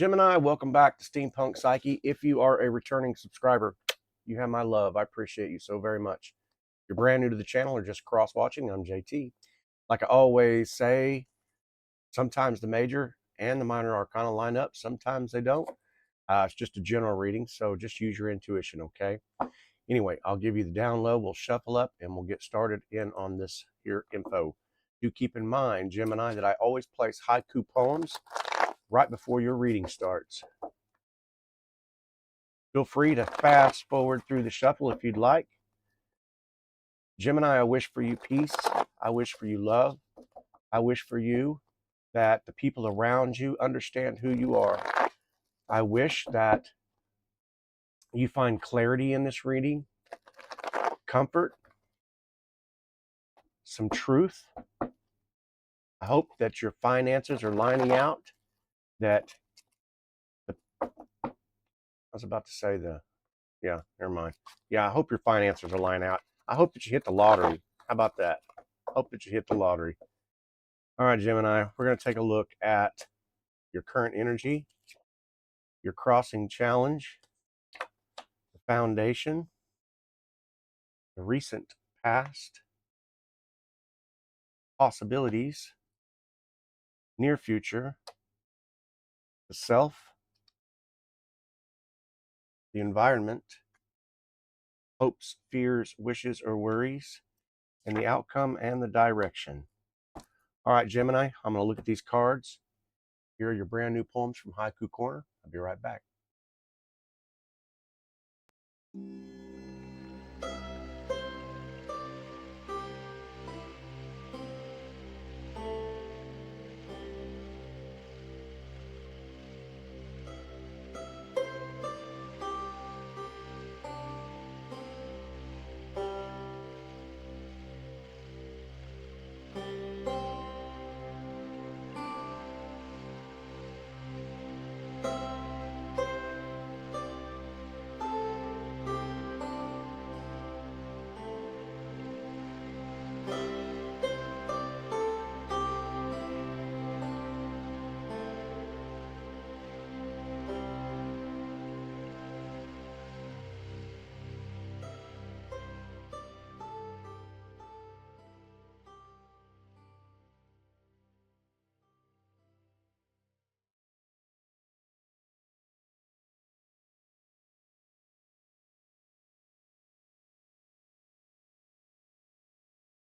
Gemini, welcome back to Steampunk Psyche. If you are a returning subscriber, you have my love. I appreciate you so very much. If you're brand new to the channel or just cross-watching, I'm JT. Like I always say, sometimes the major and the minor arcana line up. Sometimes they don't. It's just a general reading, so just use your intuition, okay? Anyway, I'll give you the down low. We'll shuffle up, and we'll get started in on this here info. Do keep in mind, Gemini, that I always place haiku poems right before your reading starts. Feel free to fast forward through the shuffle if you'd like. Gemini, I wish for you peace. I wish for you love. I wish for you that the people around you understand who you are. I wish that you find clarity in this reading, comfort, some truth. I hope that your finances are lining out, that I was about to say never mind. Yeah, I hope your finances are lining out. I hope that you hit the lottery. How about that? Hope that you hit the lottery. All right, Gemini, we're going to take a look at your current energy, your crossing challenge, the foundation, the recent past, possibilities, near future, the self, the environment, hopes, fears, wishes, or worries, and the outcome and the direction. All right, Gemini, I'm going to look at these cards. Here are your brand new poems from Haiku Corner. I'll be right back.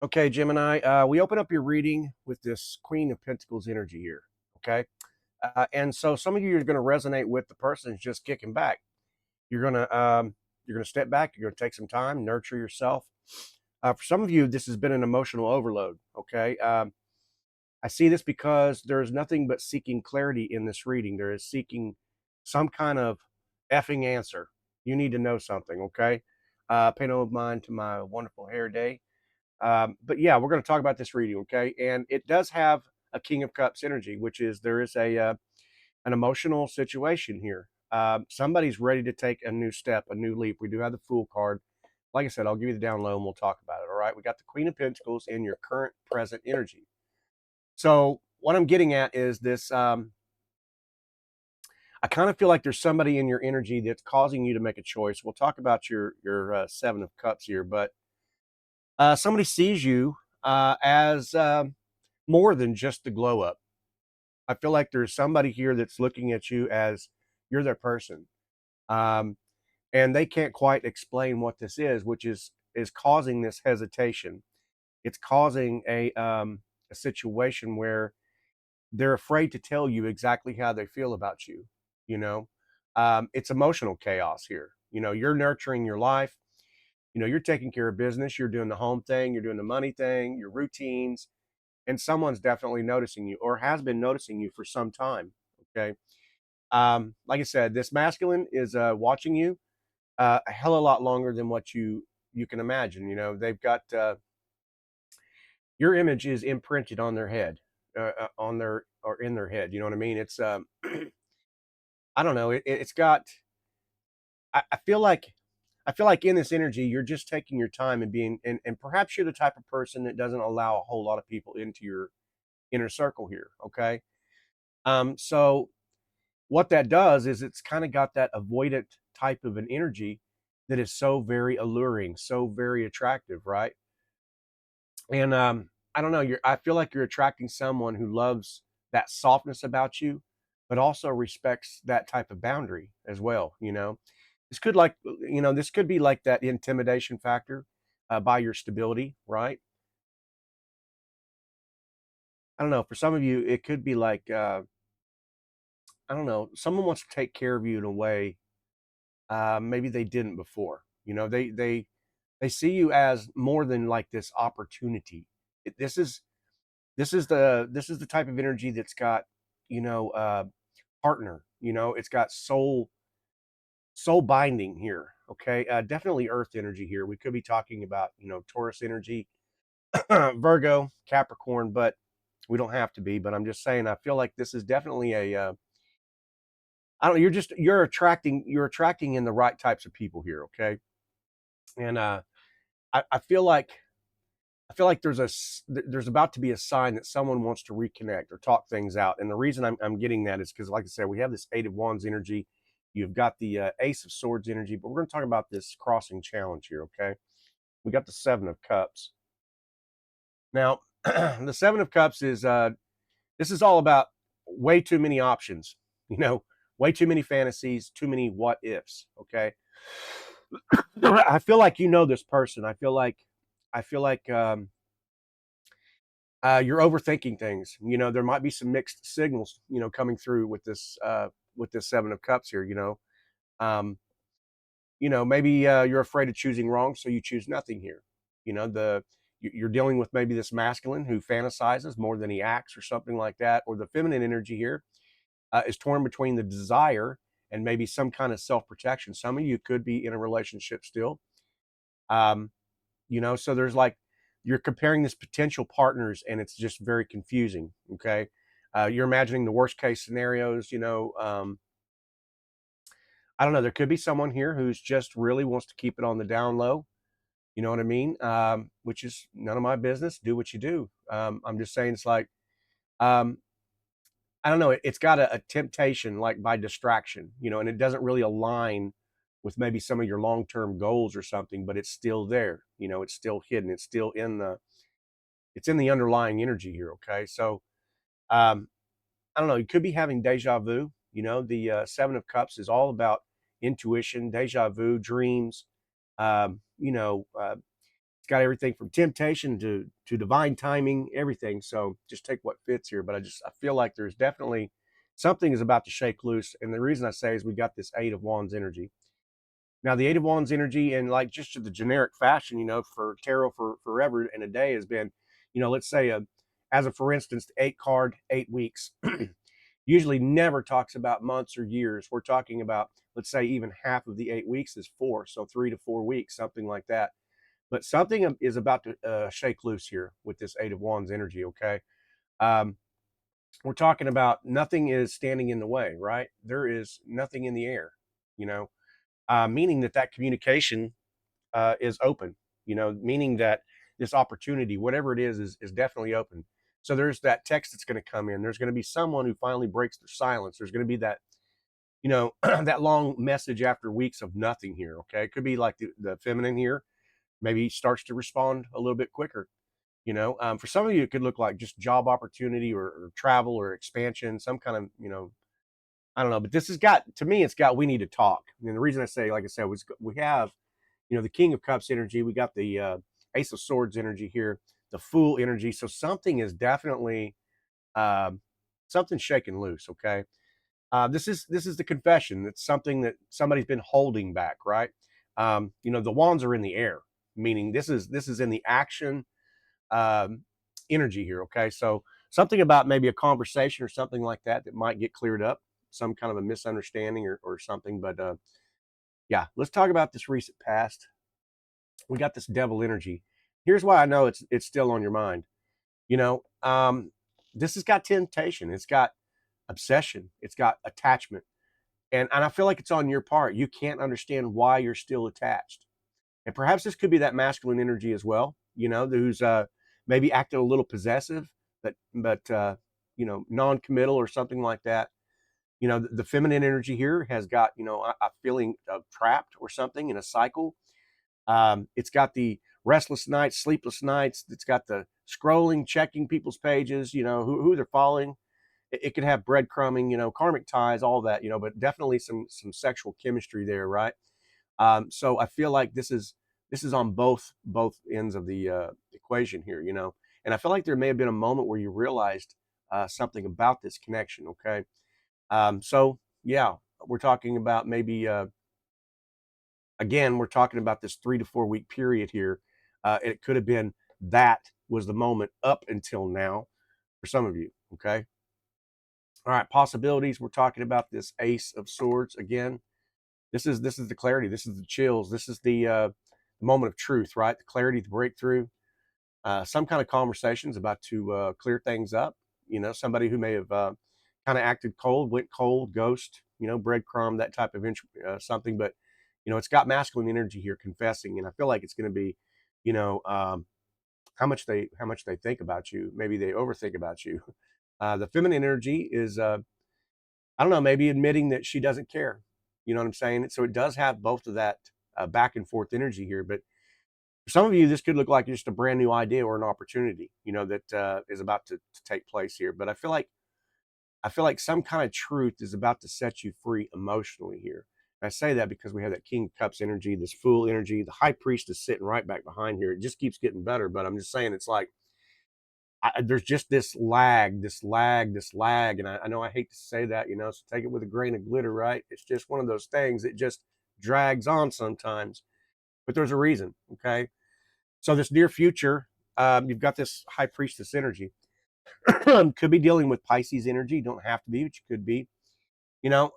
Okay, Gemini, we open up your reading with this Queen of Pentacles energy here, okay? And so some of you are going to resonate with the person who's just kicking back. You're going to step back. You're going to take some time, nurture yourself. For some of you, this has been an emotional overload, okay? I see this because there's nothing but seeking clarity in this reading. There is seeking some kind of effing answer. You need to know something, okay? Pay no mind to my wonderful hair day. But yeah, we're going to talk about this reading, okay? And it does have a King of Cups energy, which is there is an emotional situation here. Somebody's ready to take a new step, a new leap. We do have the Fool card. Like I said, I'll give you the down low and we'll talk about it, all right? We got the Queen of Pentacles in your current present energy. So what I'm getting at is this, I kind of feel like there's somebody in your energy that's causing you to make a choice. We'll talk about your Seven of Cups here, but somebody sees you as more than just the glow up. I feel like there's somebody here that's looking at you as you're their person. And they can't quite explain what this is, which is causing this hesitation. It's causing a situation where they're afraid to tell you exactly how they feel about you. You know, it's emotional chaos here. You know, you're nurturing your life. You know, you're taking care of business. You're doing the home thing. You're doing the money thing. Your routines, and someone's definitely noticing you or has been noticing you for some time. Okay. Like I said, this masculine is watching you a hell of a lot longer than what you can imagine. You know, they've got your image is imprinted on their head, on their or in their head. You know what I mean? It's I don't know. It's got. I feel like in this energy, you're just taking your time and being, and perhaps you're the type of person that doesn't allow a whole lot of people into your inner circle here. Okay. So what that does is it's kind of got that avoidant type of an energy that is so very alluring, so very attractive, right? And I don't know, I feel like you're attracting someone who loves that softness about you, but also respects that type of boundary as well. This could this could be like that intimidation factor by your stability, right? I don't know. For some of you, it could be like I don't know. Someone wants to take care of you in a way maybe they didn't before. They see you as more than like this opportunity. This is this is the type of energy that's got partner. It's got soul binding here. Okay, definitely Earth energy here. We could be talking about Taurus energy, Virgo, Capricorn, but we don't have to be. But I'm just saying, I feel like this is definitely a I don't know. You're attracting in the right types of people here. Okay, and I feel like there's about to be a sign that someone wants to reconnect or talk things out. And the reason I'm getting that is because, like I said, we have this Eight of Wands energy. You've got the Ace of Swords energy, but we're going to talk about this crossing challenge here. Okay, we got the Seven of Cups. Now, the Seven of Cups is this is all about way too many options. You know, way too many fantasies, too many what ifs. Okay, I feel like this person. I feel like you're overthinking things. There might be some mixed signals, coming through with this Seven of Cups here. Um, maybe you're afraid of choosing wrong, so you choose nothing here. You're dealing with maybe this masculine who fantasizes more than he acts, or something like that, or the feminine energy here is torn between the desire and maybe some kind of self protection. Some of you could be in a relationship still. Um, so there's like you're comparing this potential partners, and it's just very confusing. Okay, you're imagining the worst case scenarios. I don't know. There could be someone here who's just really wants to keep it on the down low. You know what I mean? Which is none of my business. Do what you do. I'm just saying it's like um, I don't know. It's got a temptation like by distraction, and it doesn't really align with maybe some of your long term goals or something, but it's still there. It's still hidden. It's in the underlying energy here. Okay, so um, I don't know. You could be having deja vu. The Seven of Cups is all about intuition, deja vu, dreams. It's got everything from temptation to divine timing, everything. So just take what fits here. But I feel like there's definitely something is about to shake loose, and the reason I say is we got this Eight of Wands energy. Now, the Eight of Wands energy, and like just the generic fashion, for tarot for forever and a day has been, let's say, as a for instance, the eight card, 8 weeks, usually never talks about months or years. We're talking about, let's say, even half of the 8 weeks is four, so 3 to 4 weeks, something like that. But something is about to shake loose here with this Eight of Wands energy. Okay, um, we're talking about nothing is standing in the way, right? There is nothing in the air. You know, meaning that communication is open, meaning that this opportunity, whatever it is definitely open. So there's that text that's going to come in. There's going to be someone who finally breaks their silence. There's going to be that, that long message after weeks of nothing here. Okay. It could be like the feminine here, maybe starts to respond a little bit quicker. For some of you, it could look like just job opportunity or travel or expansion, some kind of, I don't know, but this has got, to me, it's got, we need to talk. And the reason I say, like I said, was we have, the King of Cups energy. We got the Ace of Swords energy here, the Fool energy. So something is definitely, something shaking loose. Okay. This is the confession. It's something that somebody's been holding back, right? The wands are in the air, meaning this is in the action um, energy here. Okay, so something about maybe a conversation or something like that might get cleared up, some kind of a misunderstanding or something. But yeah, let's talk about this recent past. We got this devil energy. Here's why I know it's still on your mind. You know, um, this has got temptation. It's got obsession. It's got attachment, and I feel like it's on your part. You can't understand why you're still attached. And perhaps this could be that masculine energy as well, who's maybe acting a little possessive, but non-committal or something like that. You know, the feminine energy here has got, you know, a feeling of trapped or something in a cycle. It's got the restless nights, sleepless nights. It's got the scrolling, checking people's pages, you know, who they're following. It could have breadcrumbing, you know, karmic ties, all that, you know, but definitely some sexual chemistry there, right? So I feel like this is on both ends of the equation here, you know, and I feel like there may have been a moment where you realized something about this connection. Okay, so yeah, we're talking about maybe again, we're talking about this 3 to 4 week period here. It could have been that was the moment up until now for some of you. Okay, all right, possibilities. We're talking about this Ace of Swords again. This is the clarity. This is the chills. This is the moment of truth, right? The clarity, the breakthrough. Some kind of conversations about to clear things up. You know, somebody who may have kind of acted cold, went cold, ghost. You know, breadcrumb, that type of something. But you know, it's got masculine energy here, confessing, and I feel like it's going to be, you know, how much they think about you. Maybe they overthink about you. The feminine energy is I don't know, maybe admitting that she doesn't care. You know what I'm saying? So it does have both of that back and forth energy here. But for some of you, this could look like just a brand new idea or an opportunity, you know, that is about to take place here. But I feel like some kind of truth is about to set you free emotionally here. And I say that because we have that King of Cups energy, this Fool energy. The High Priest is sitting right back behind here. It just keeps getting better. But I'm just saying, it's like there's just this lag, and I know I hate to say that, you know, so take it with a grain of glitter, right? It's just one of those things that just drags on sometimes, but there's a reason, okay? So this near future, you've got this High Priestess energy. Could be dealing with Pisces energy. Don't have to be, but you could be. You know,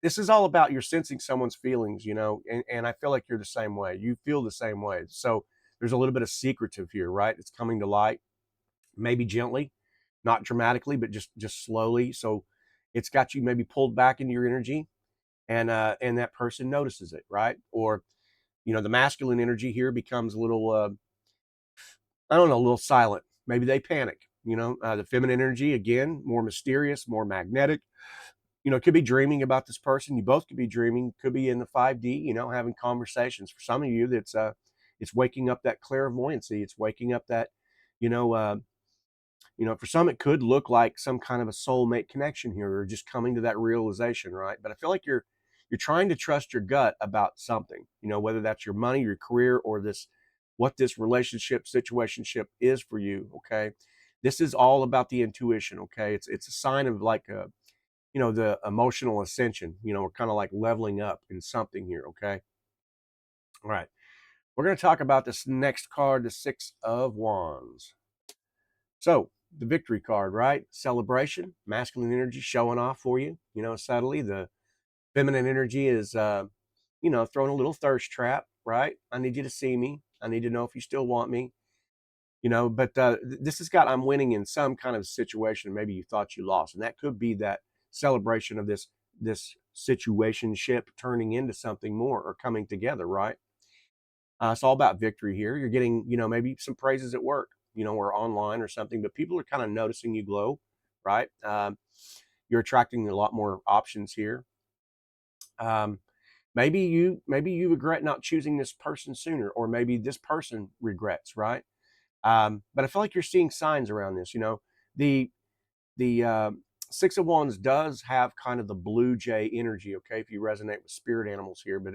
this is all about you're sensing someone's feelings, you know, and I feel like you're the same way. You feel the same way. So there's a little bit of secretive here, right? It's coming to light, maybe gently, not dramatically, but just slowly. So it's got you maybe pulled back into your energy, and that person notices it, right? Or you know, the masculine energy here becomes a little I don't know, a little silent. Maybe they panic. You know, the feminine energy again, more mysterious, more magnetic. You know, could be dreaming about this person. You both could be dreaming. Could be in the 5D. You know, having conversations. For some of you, that's it's waking up that clairvoyancy. It's waking up that, you know, for some, it could look like some kind of a soulmate connection here, or just coming to that realization, right? But I feel like you're trying to trust your gut about something, you know, whether that's your money, your career, or this what this relationship situationship is for you. Okay, this is all about the intuition. Okay, it's a sign of like a the emotional ascension. You know, we're kind of like leveling up in something here. Okay, all right. We're going to talk about this next card, the Six of Wands. So the victory card, right? Celebration, masculine energy showing off for you, you know, subtly. The feminine energy is, throwing a little thirst trap, right? I need you to see me. I need to know if you still want me, you know, but this has got, I'm winning in some kind of situation. Maybe you thought you lost. And that could be that celebration of this situationship turning into something more or coming together, right? It's all about victory here. You're getting, you know, maybe some praises at work, you know, or online or something, but people are kind of noticing you glow, right? You're attracting a lot more options here. Um, maybe you regret not choosing this person sooner, or maybe this person regrets, right? But I feel like you're seeing signs around this. You know, the the Six of Wands does have kind of the blue jay energy. Okay, if you resonate with spirit animals here, but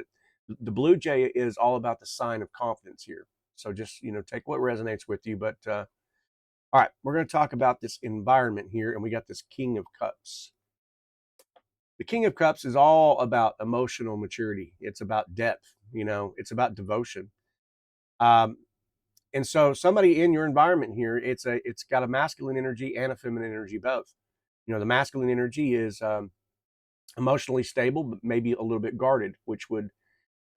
the blue jay is all about the sign of confidence here. So just take what resonates with you. But all right, we're going to talk about this environment here, and we got this King of Cups. The King of Cups is all about emotional maturity. It's about depth. You know, it's about devotion. Um, and so somebody in your environment here, it's got a masculine energy and a feminine energy both. You know, the masculine energy is emotionally stable, but maybe a little bit guarded, which would,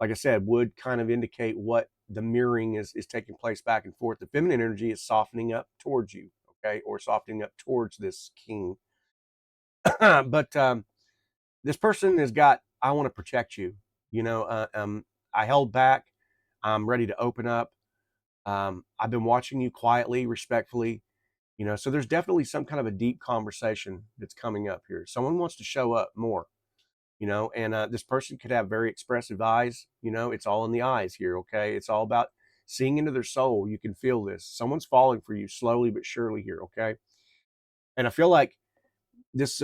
like I said, would kind of indicate what the mirroring is taking place back and forth. The feminine energy is softening up towards you, okay, or softening up towards this king. But this person has got, I want to protect you. You know, I held back. I'm ready to open up. I've been watching you quietly, respectfully. So there's definitely some kind of a deep conversation that's coming up here. Someone wants to show up more, and this person could have very expressive eyes. It's all in the eyes here. Okay. It's all about seeing into their soul. You can feel this. Someone's falling for you slowly but surely here. Okay. And I feel like this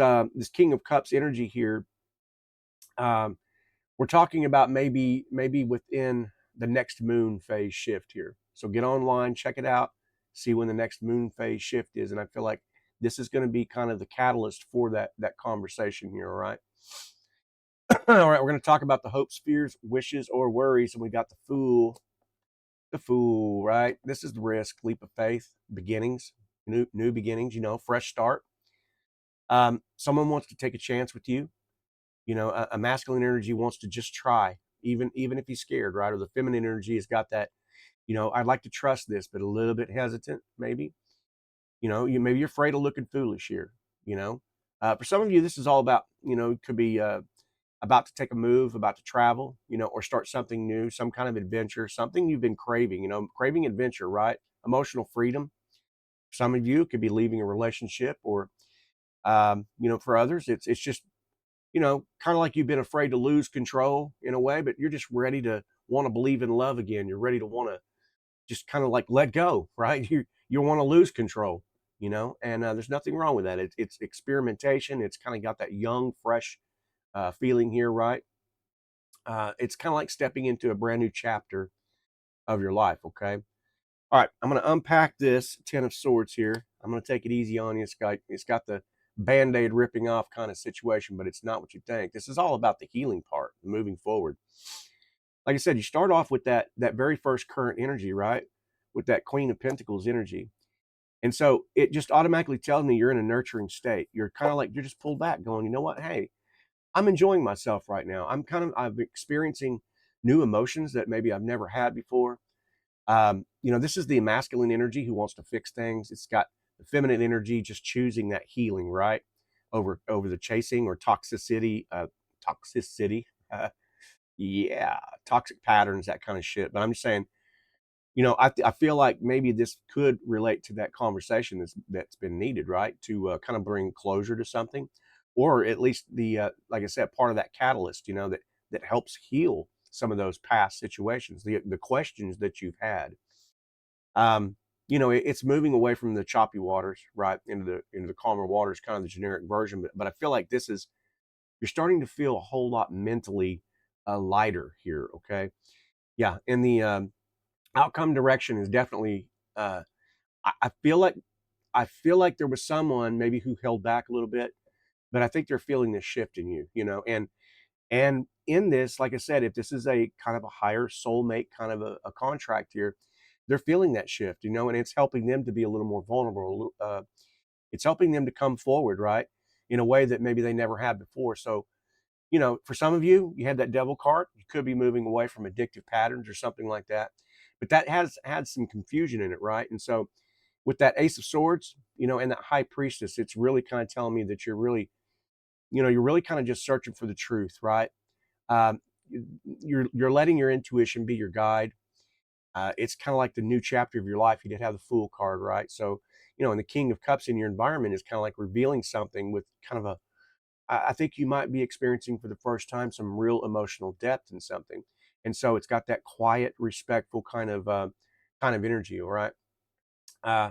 King of Cups energy here, um, we're talking about maybe within the next moon phase shift here. So get online, check it out, see when the next moon phase shift is, and I feel like this is going to be kind of the catalyst for that conversation here. All right. All right, we're going to talk about the hopes, fears, wishes, or worries, and we got the Fool. The Fool, right? This is the risk, leap of faith, beginnings, new beginnings. Fresh start. Someone wants to take a chance with you. A masculine energy wants to just try, even if he's scared, right? Or the feminine energy has got that, I'd like to trust this, but a little bit hesitant, maybe. Maybe you're afraid of looking foolish here. For some of you, this is all about, it could be about to take a move, about to travel, or start something new, some kind of adventure, something you've been craving, craving adventure, right? Emotional freedom. Some of you, it could be leaving a relationship, or for others, it's just kind of like you've been afraid to lose control in a way, but you're just ready to want to believe in love again. You're ready to want to just kind of like let go, right? You want to lose control, and there's nothing wrong with that. It's experimentation. It's kind of got that young, fresh feeling here, right? It's kind of like stepping into a brand new chapter of your life. Okay. All right, I'm going to unpack this Ten of Swords here. I'm going to take it easy on you. It's got the Band-Aid ripping off kind of situation, but it's not what you think. This is all about the healing part, moving forward. Like I said, you start off with that very first current energy, right? With that Queen of Pentacles energy. And so it just automatically tells me you're in a nurturing state. You're kind of like, you're just pulled back going, you know what? Hey, I'm enjoying myself right now. I'm experiencing new emotions that maybe I've never had before. This is the masculine energy who wants to fix things. It's got the feminine energy just choosing that healing, right? Over the chasing or toxicity, toxicity, yeah, toxic patterns, that kind of shit. But I'm just saying, I feel like maybe this could relate to that conversation that's been needed, right? To kind of bring closure to something, or at least the like I said, part of that catalyst, that helps heal some of those past situations, the questions that you've had. um, it's moving away from the choppy waters, right, into the calmer waters, kind of the generic version. But I feel like this is you're starting to feel a whole lot mentally lighter here. Okay, yeah, and the outcome direction is definitely. I feel like there was someone maybe who held back a little bit, but I think they're feeling this shift in you, and in this, like I said, if this is a kind of a higher soulmate kind of a contract here, they're feeling that shift, and it's helping them to be a little more vulnerable. It's helping them to come forward, right, in a way that maybe they never had before. So, for some of you, you had that devil card. You could be moving away from addictive patterns or something like that, but that has had some confusion in it, right? And so, with that Ace of Swords, and that High Priestess, it's really kind of telling me that you're really kind of just searching for the truth, right? Um, you're letting your intuition be your guide. It's kind of like the new chapter of your life. You did have the Fool card, right? So, and the King of Cups in your environment is kind of like revealing something with kind of I think you might be experiencing for the first time some real emotional depth in something. And so it's got that quiet, respectful kind of energy, all right? Uh,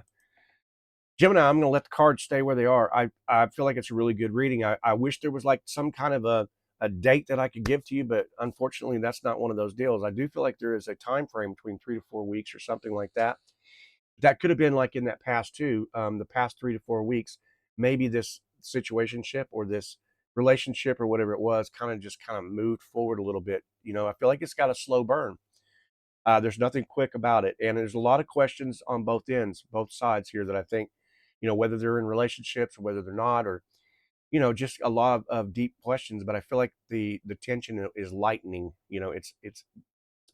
Gemini, I'm going to let the cards stay where they are. I feel like it's a really good reading. I wish there was like some kind of a date that I could give to you, but unfortunately, that's not one of those deals. I do feel like there is a time frame between 3 to 4 weeks or something like that. That could have been like in that past too, the past 3 to 4 weeks. Maybe this situationship or this relationship or whatever it was kind of moved forward a little bit. I feel like it's got a slow burn. There's nothing quick about it, and there's a lot of questions on both ends, both sides here that I think, whether they're in relationships or whether they're not, or just a lot of deep questions. But I feel like the tension is lightening. It's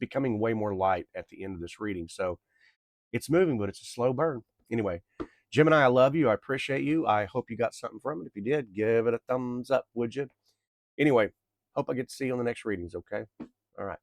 becoming way more light at the end of this reading. So it's moving, but it's a slow burn. Anyway, Gemini, I love you. I appreciate you. I hope you got something from it. If you did, give it a thumbs up, would you? Anyway, hope I get to see you on the next readings. Okay. All right.